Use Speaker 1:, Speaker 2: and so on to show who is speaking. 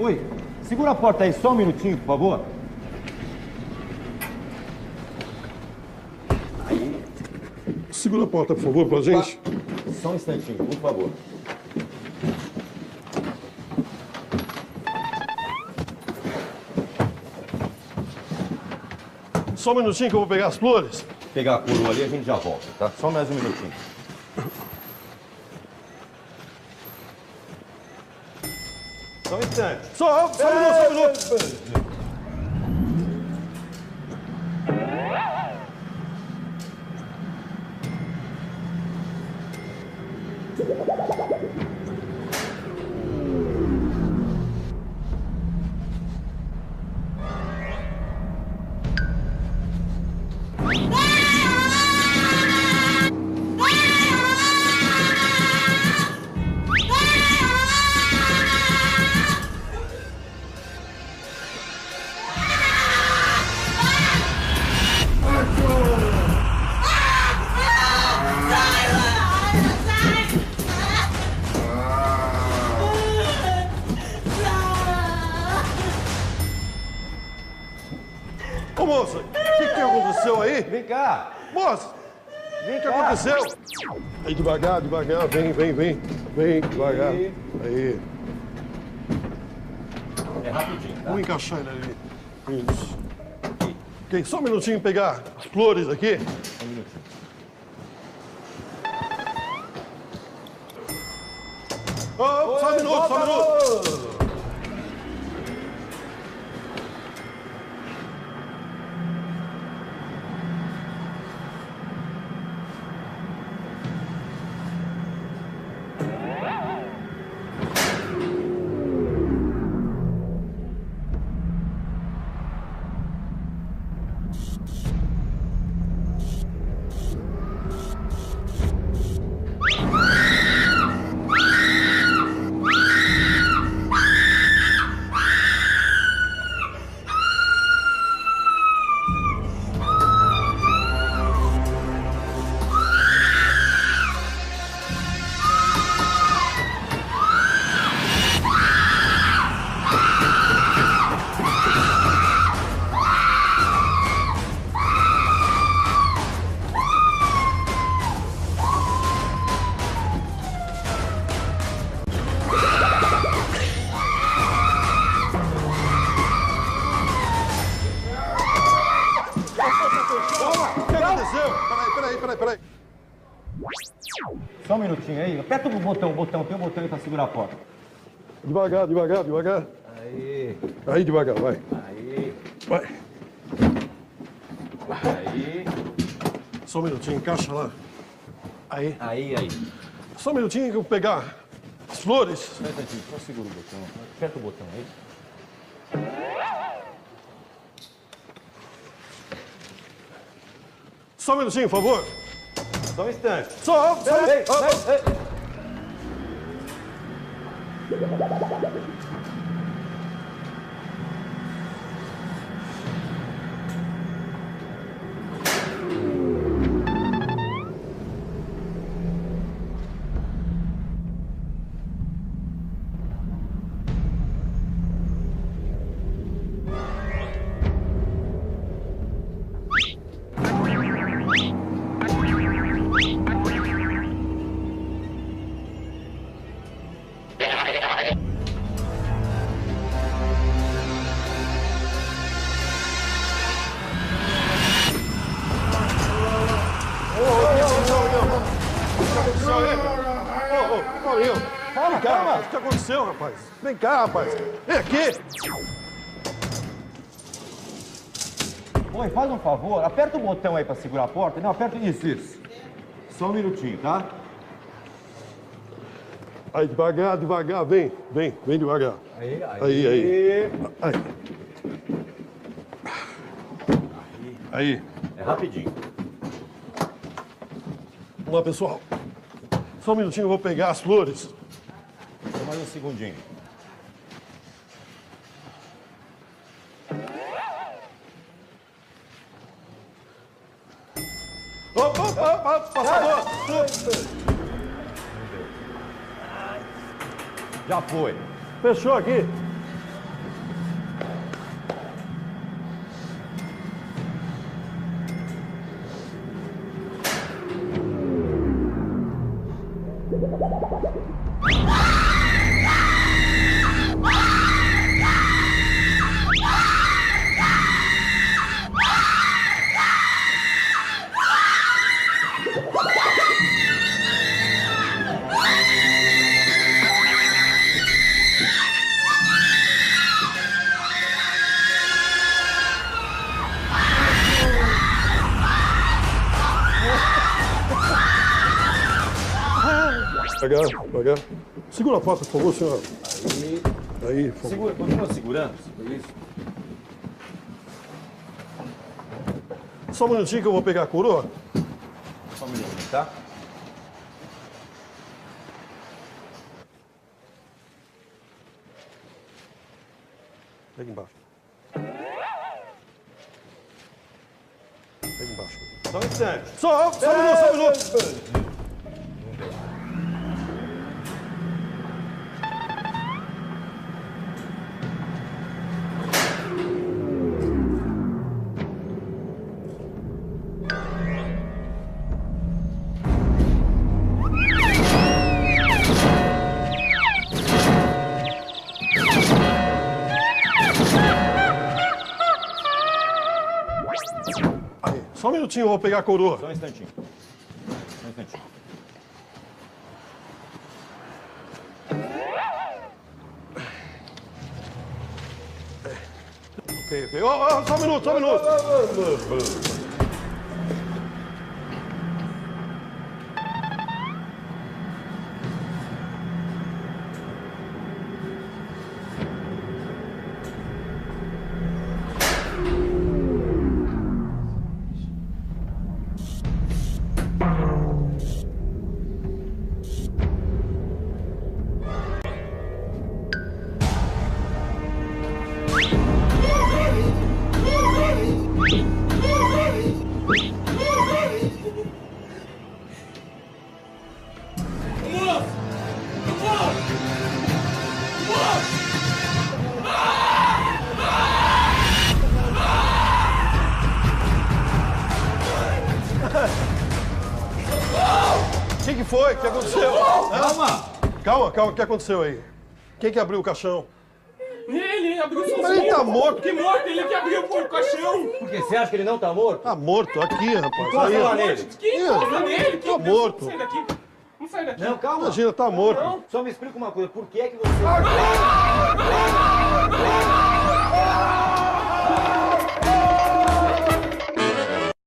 Speaker 1: Rui, segura a porta aí só um minutinho, por favor. Aí.
Speaker 2: Segura a porta, por favor, pra gente.
Speaker 1: Só um instantinho, por favor.
Speaker 2: Só um minutinho que eu vou pegar as flores.
Speaker 1: Pegar a coroa ali, a gente já volta, tá? Só mais um minutinho. Só um instante.
Speaker 2: Só um minuto. Ô, moça, o que aconteceu aí?
Speaker 1: Vem cá.
Speaker 2: Moça,
Speaker 1: Vem
Speaker 2: o que
Speaker 1: cá.
Speaker 2: aconteceu? Aí, devagar, devagar, vem, devagar. Aí.
Speaker 1: É rapidinho, tá?
Speaker 2: Vamos encaixar ele ali. Isso. Ok, só um minutinho pegar as flores aqui.
Speaker 1: Um minutinho.
Speaker 2: Oh, só um minuto. Peraí.
Speaker 1: Só um minutinho aí. Aperta o botão, tem um botão aí pra segurar a porta.
Speaker 2: Devagar.
Speaker 1: Aí.
Speaker 2: Aí, devagar, vai.
Speaker 1: Aí.
Speaker 2: Vai.
Speaker 1: Aí.
Speaker 2: Só um minutinho, encaixa lá. Aí.
Speaker 1: Aí.
Speaker 2: Só um minutinho que eu vou pegar as flores.
Speaker 1: Só um instantinho, só segura o botão. Aperta o botão aí.
Speaker 2: Só um minutinho, por favor.
Speaker 1: Só um instante.
Speaker 2: Só um
Speaker 1: Ei.
Speaker 2: Calma. O que aconteceu, rapaz? Vem cá, rapaz. Vem aqui.
Speaker 1: Oi, faz um favor, aperta o botão aí pra segurar a porta. Não, aperta isso. Só um minutinho, tá?
Speaker 2: Aí, devagar, vem devagar.
Speaker 1: Aí.
Speaker 2: Aí.
Speaker 1: É rapidinho.
Speaker 2: Vamos lá, pessoal. Só um minutinho, eu vou pegar as flores.
Speaker 1: Só mais um segundinho.
Speaker 2: Opa, passador!
Speaker 1: Já foi.
Speaker 2: Fechou aqui. Devagar. Segura a porta, por favor, senhor. Aí, por favor.
Speaker 1: Segura, continua segurando. Isso.
Speaker 2: Só um minutinho que eu vou pegar a coroa.
Speaker 1: Só um minutinho, tá?
Speaker 2: Pega embaixo. Pega embaixo.
Speaker 1: Só um instante.
Speaker 2: Só um minuto. Aí, só um minutinho, eu vou pegar a coroa.
Speaker 1: Só um instantinho. Só um instantinho.
Speaker 2: Ok. Só um minuto. O que foi? O que aconteceu? Calma, o que aconteceu aí? Quem que abriu o caixão?
Speaker 3: Ele abriu sozinho.
Speaker 2: Mas ele tá morto.
Speaker 3: Que morto? Ele que abriu o caixão.
Speaker 1: Por quê? Você acha que ele não tá morto?
Speaker 2: Tá morto, aqui, rapaz.
Speaker 1: Encosta lá
Speaker 2: Aí,
Speaker 1: nele.
Speaker 3: Quem encosta nele?
Speaker 2: Tá morto.
Speaker 3: Não sai daqui. Não sai daqui.
Speaker 1: Não, calma.
Speaker 2: imagina, tá morto.
Speaker 1: Só me explica uma coisa. Por que é que você...